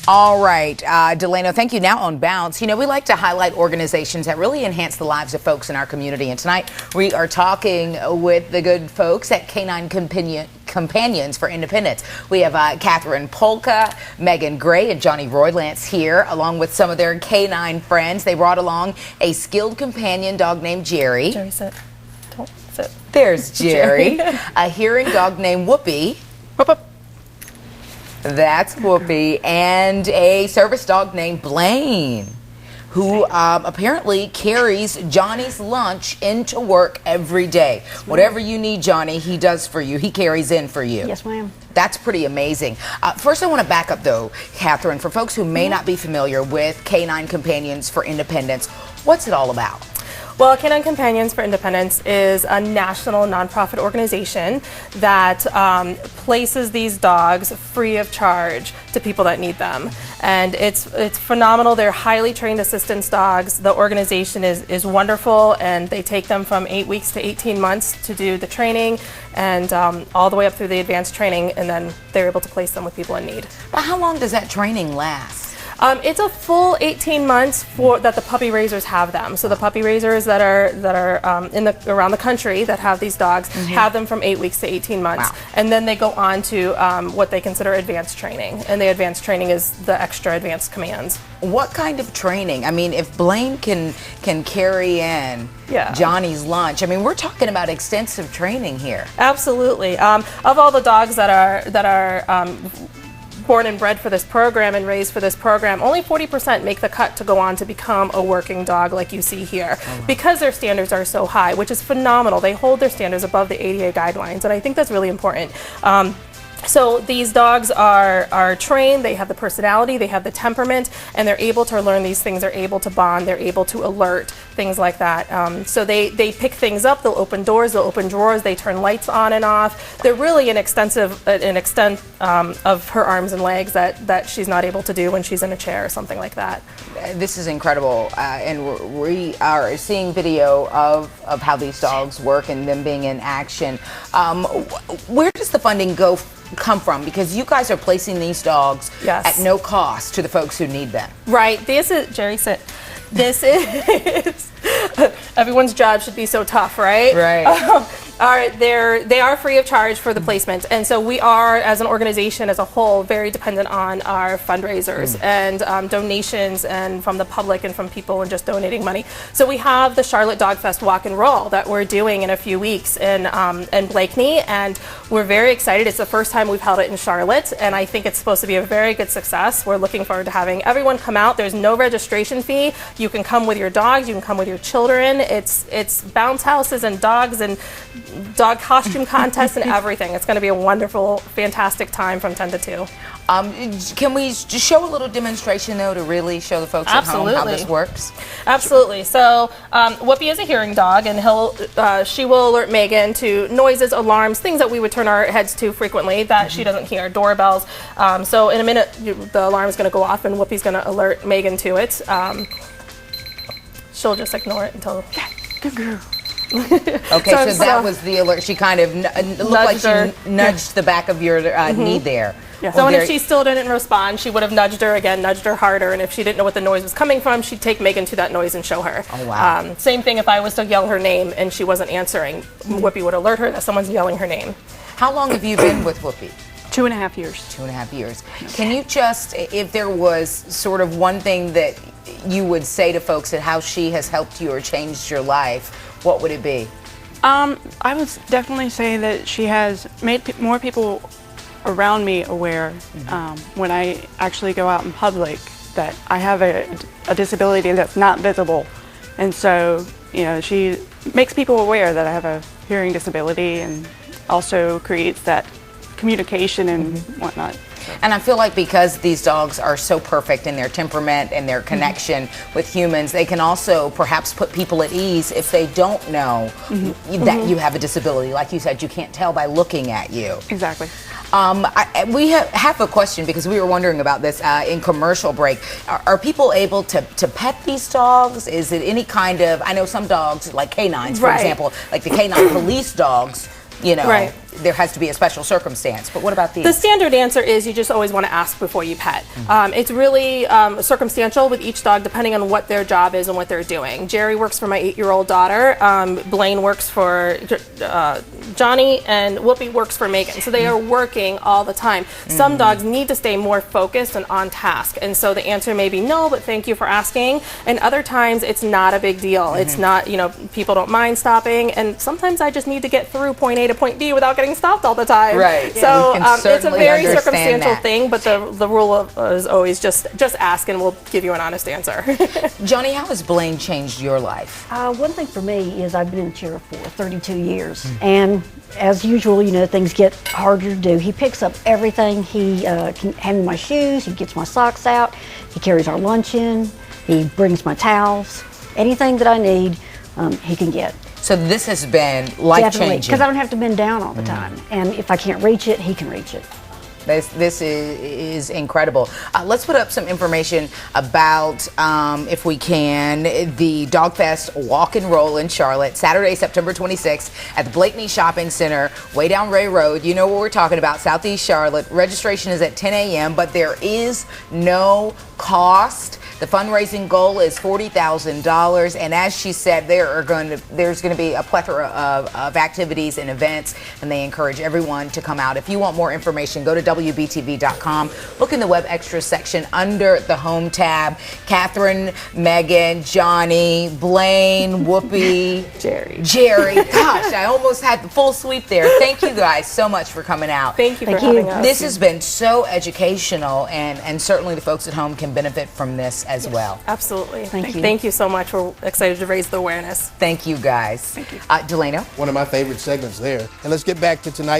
All right, Delano, thank you. Now on Bounce, we like to highlight organizations that really enhance the lives of folks in our community. And tonight we are talking with the good folks at Canine Companions for Independence. We have Catherine Polka, Megan Gray, and Johnny Roylance here, along with some of their canine friends. They brought along a skilled companion dog named Jerry. Jerry, sit. Don't sit. There's Jerry. A hearing dog named Whoopi. Whoop, whoop. That's Whoopi. And a service dog named Blaine, who apparently carries Johnny's lunch into work every day. Whatever you need, Johnny, he does for you. He carries in for you. Yes, ma'am. That's pretty amazing. First, I want to back up, though, Catherine, for folks who may not be familiar with Canine Companions for Independence. What's it all about? Well, Canine Companions for Independence is a national nonprofit organization that places these dogs free of charge to people that need them. And it's phenomenal. They're highly trained assistance dogs. The organization is wonderful, and they take them from 8 weeks to 18 months to do the training and all the way up through the advanced training, and then they're able to place them with people in need. But how long does that training last? It's a full 18 months that the puppy raisers have them. So the puppy raisers that are around the country that have these dogs have them from 8 weeks to 18 months. Wow. And then they go on to what they consider advanced training. And the advanced training is the extra advanced commands. What kind of training? I mean, if Blaine can carry in Johnny's lunch, I mean, we're talking about extensive training here. Absolutely. Of all the dogs that are born and bred for this program and raised for this program, only 40% make the cut to go on to become a working dog like you see here, because their standards are so high, which is phenomenal. They hold their standards above the ADA guidelines, and I think that's really important. So these dogs are trained, they have the personality, they have the temperament, and they're able to learn these things, they're able to bond, they're able to alert, things like that. So they pick things up, they'll open doors, they'll open drawers, they turn lights on and off. They're really an extent of her arms and legs that she's not able to do when she's in a chair or something like that. This is incredible, and we are seeing video of how these dogs work and them being in action. Where does the funding come from? Because you guys are placing these dogs at no cost to the folks who need them. Right. This is, Jerry, sit. This is, everyone's job should be so tough, right? Right. They are free of charge for the placement, and so we are, as an organization as a whole, very dependent on our fundraisers and donations, and from the public and from people, and just donating money. So we have the Charlotte Dogfest Walk and Roll that we're doing in a few weeks in Blakeney, and we're very excited. It's the first time we've held it in Charlotte, and I think it's supposed to be a very good success. We're looking forward to having everyone come out. There's no registration fee. You can come with your dogs. You can come with your children. It's bounce houses and dogs and dog costume contests and everything. It's going to be a wonderful, fantastic time from 10 to 2. Can we just show a little demonstration, though, to really show the folks at home how this works? Absolutely. So Whoopi is a hearing dog, and she will alert Megan to noises, alarms, things that we would turn our heads to frequently that she doesn't hear, doorbells. So in a minute, the alarm is going to go off, and Whoopi's going to alert Megan to it. She'll just ignore it until... Good girl. Okay, so that was the alert. She kind of looked like she nudged the back of your knee there. Yeah. So if she still didn't respond, she would have nudged her again, nudged her harder, and if she didn't know what the noise was coming from, she'd take Megan to that noise and show her. Oh, wow. Same thing if I was to yell her name and she wasn't answering, Whoopi would alert her that someone's yelling her name. How long have you been with Whoopi? 2.5 years. 2.5 years. Can you just, if there was sort of one thing that you would say to folks at how she has helped you or changed your life, what would it be? I would definitely say that she has made more people around me aware when I actually go out in public that I have a disability that's not visible. And so, she makes people aware that I have a hearing disability, and also creates that communication and whatnot. And I feel like because these dogs are so perfect in their temperament and their connection with humans, they can also perhaps put people at ease if they don't know that you have a disability. Like you said, you can't tell by looking at you. Exactly. We have a question, because we were wondering about this in commercial break. Are people able to pet these dogs? Is it any kind of, I know some dogs, like canines, for example, like the canine police dogs, there has to be a special circumstance. But what about these? The standard answer is you just always want to ask before you pet. It's really circumstantial with each dog depending on what their job is and what they're doing. Jerry works for my 8-year-old daughter. Blaine works for Johnny, and Whoopi works for Megan. So they are working all the time. Some dogs need to stay more focused and on task. And so the answer may be no, but thank you for asking. And other times it's not a big deal. It's not, you know, people don't mind stopping. And sometimes I just need to get through point A to point B without getting stopped all the time. Right. So We can it's a very understand circumstantial that. thing, but the rule is always just ask and we'll give you an honest answer. Johnny, how has Blaine changed your life? One thing for me is I've been in chair for 32 years, and as usual, you know, things get harder to do. He picks up everything. He can hand me my shoes, he gets my socks out, he carries our lunch in, he brings my towels, anything that I need, he can get. So this has been life-changing. Because I don't have to bend down all the time, and if I can't reach it, he can reach it. This is incredible. Let's put up some information about, if we can, the Dogfest Walk and Roll in Charlotte, Saturday, September 26th at the Blakeney Shopping Center, way down Ray Road. You know what we're talking about, Southeast Charlotte. Registration is at 10 a.m., but there is no cost. The fundraising goal is $40,000, and as she said, there's going to be a plethora of activities and events, and they encourage everyone to come out. If you want more information, go to WBTV.com. Look in the Web Extras section under the Home tab. Catherine, Megan, Johnny, Blaine, Whoopi, Jerry. Gosh, I almost had the full sweep there. Thank you guys so much for coming out. Thank you for having us. This has been so educational, and certainly the folks at home can benefit from this as well. Absolutely. Thank you. Thank you so much. We're excited to raise the awareness. Thank you guys. Thank you. Delano? One of my favorite segments there. And let's get back to tonight.